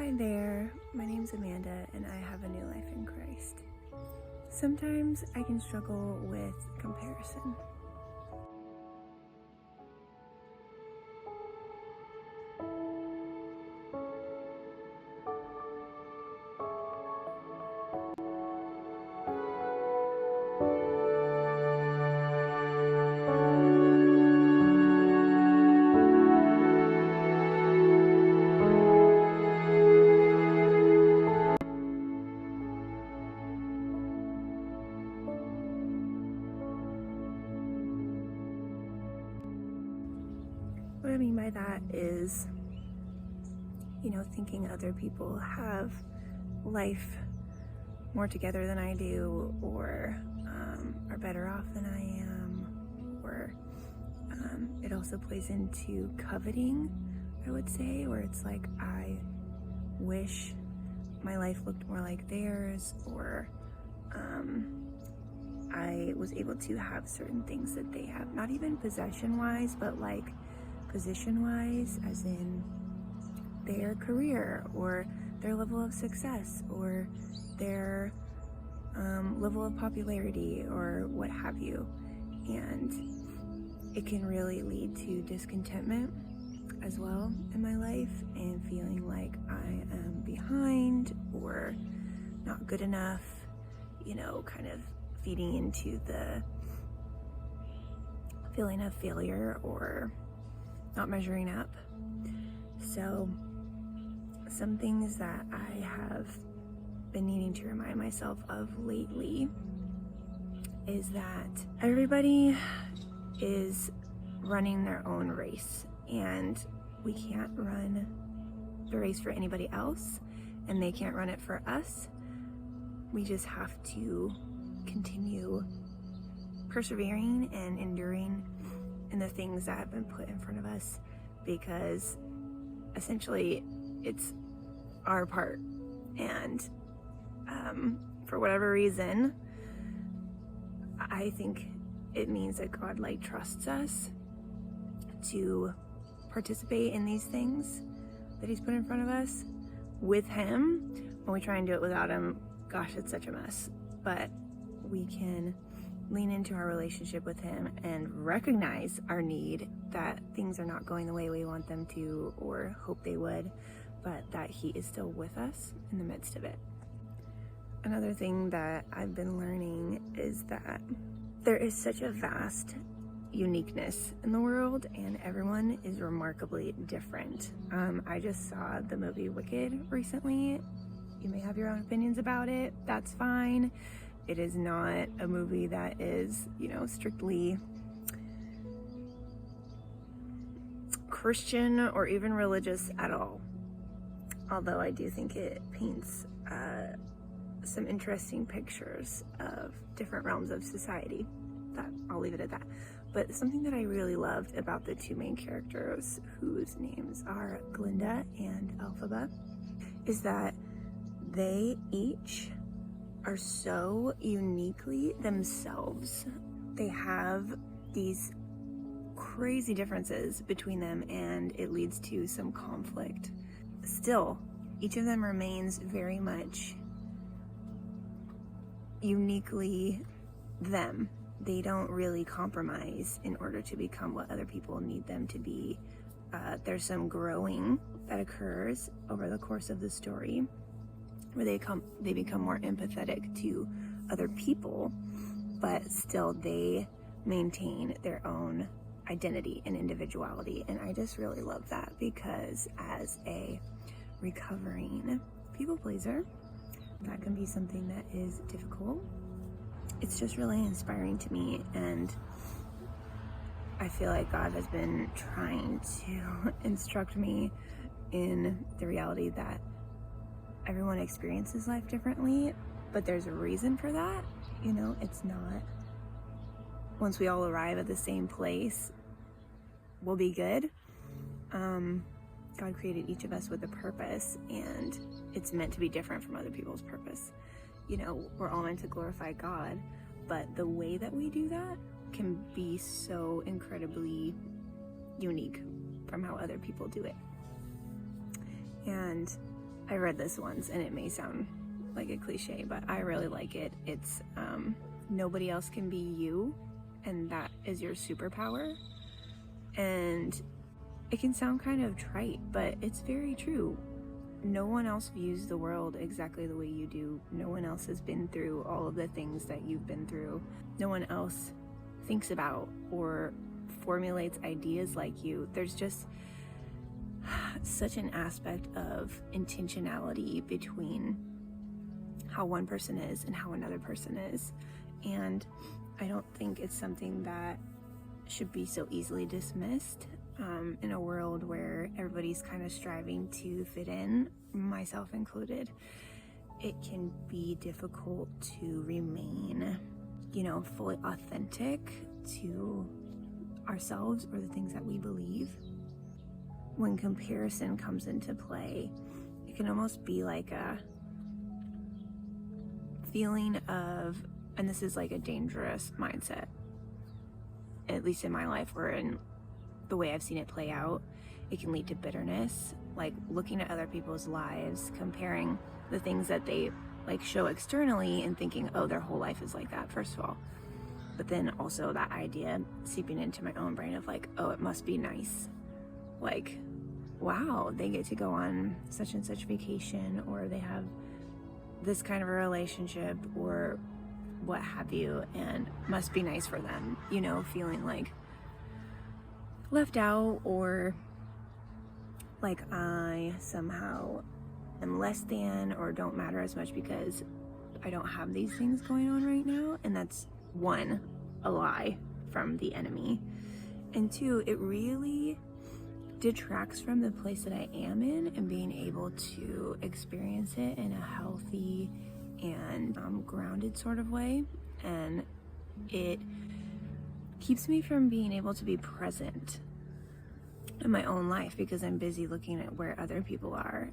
Hi there, my name's Amanda and I have a new life in Christ. Sometimes I can struggle with comparison. What I mean by that is, thinking other people have life more together than I do, or are better off than I am, or it also plays into coveting, I would say, where it's like I wish my life looked more like theirs, or I was able to have certain things that they have, not even possession-wise, but like position-wise, as in their career or their level of success or their level of popularity or what have you. And it can really lead to discontentment as well in my life, and feeling like I am behind or not good enough, kind of feeding into the feeling of failure or not measuring up. So some things that I have been needing to remind myself of lately is that everybody is running their own race, and we can't run the race for anybody else, and they can't run it for us. We just have to continue persevering and enduring in the things that have been put in front of us, because essentially it's our part. And for whatever reason, I think it means that God trusts us to participate in these things that He's put in front of us with Him. When we try and do it without Him, gosh, it's such a mess. But we can lean into our relationship with Him and recognize our need, that things are not going the way we want them to or hope they would, but that He is still with us in the midst of it. Another thing that I've been learning is that there is such a vast uniqueness in the world, and everyone is remarkably different. I just saw the movie Wicked recently. You may have your own opinions about it. That's fine. It is not a movie that is, strictly Christian or even religious at all. Although I do think it paints some interesting pictures of different realms of society. I'll leave it at that. But something that I really loved about the two main characters, whose names are Glinda and Elphaba, is that they each are so uniquely themselves. They have these crazy differences between them, and it leads to some conflict. Still, each of them remains very much uniquely them. They don't really compromise in order to become what other people need them to be. There's some growing that occurs over the course of the story, where they become more empathetic to other people, but still they maintain their own identity and individuality. And I just really love that, because as a recovering people pleaser, that can be something that is difficult. It's just really inspiring to me, and I feel like God has been trying to instruct me in the reality that everyone experiences life differently, but there's a reason for that. It's not once we all arrive at the same place, we'll be good. God created each of us with a purpose, and it's meant to be different from other people's purpose. We're all meant to glorify God, but the way that we do that can be so incredibly unique from how other people do it. And I read this once and it may sound like a cliche, but I really like it. It's nobody else can be you, and that is your superpower. And it can sound kind of trite, but it's very true. No one else views the world exactly the way you do. No one else has been through all of the things that you've been through. No one else thinks about or formulates ideas like you. There's just such an aspect of intentionality between how one person is and how another person is. And I don't think it's something that should be so easily dismissed in a world where everybody's kind of striving to fit in, myself included. It can be difficult to remain, fully authentic to ourselves or the things that we believe. When comparison comes into play, it can almost be like a feeling of, and this is like a dangerous mindset, at least in my life or in the way I've seen it play out, it can lead to bitterness, like looking at other people's lives, comparing the things that they like show externally and thinking, oh, their whole life is like that, first of all. But then also that idea seeping into my own brain of like, oh, it must be nice. Like, wow, they get to go on such and such vacation, or they have this kind of a relationship, or what have you, and must be nice for them, feeling like left out, or like I somehow am less than or don't matter as much because I don't have these things going on right now. And that's one, a lie from the enemy, and two, it really detracts from the place that I am in and being able to experience it in a healthy and grounded sort of way. And it keeps me from being able to be present in my own life because I'm busy looking at where other people are.